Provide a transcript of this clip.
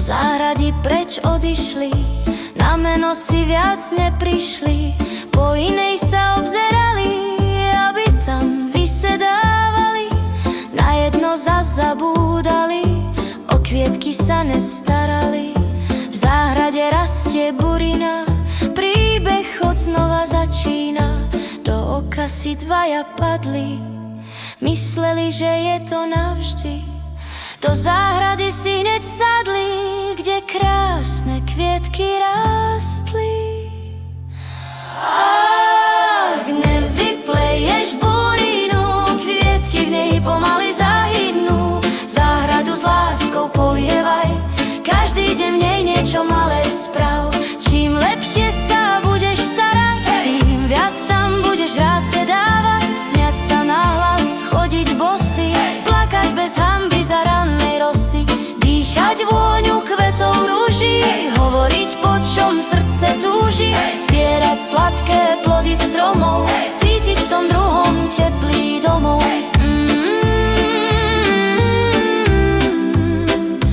záhrady preč odišli, na meno si viac neprišli. Po inej sa obzerali, aby tam vysedávali. Na jedno zabúdali, o kvietky sa nestarali. V záhrade rastie burina, príbeh od znova začína. Do oka si dvaja padli, mysleli, že je to navždy. Do záhrady si hneď sadli, kde krásne kvietky rástli. Ak nevypleješ burinu, kvietky v nej pomaly zahynú. Záhradu s láskou polievaj, každý deň v nej niečo malé sprav. Čím lepšie sa budeš starať, tým viac tam budeš rád sedávať. Smiať sa nahlas, chodiť bosy, plakať bez hanby za rannej rosy. Dýchať vôňu kvetov rúží, hovoriť po čom srdce túži. Zbierať sladké plody strom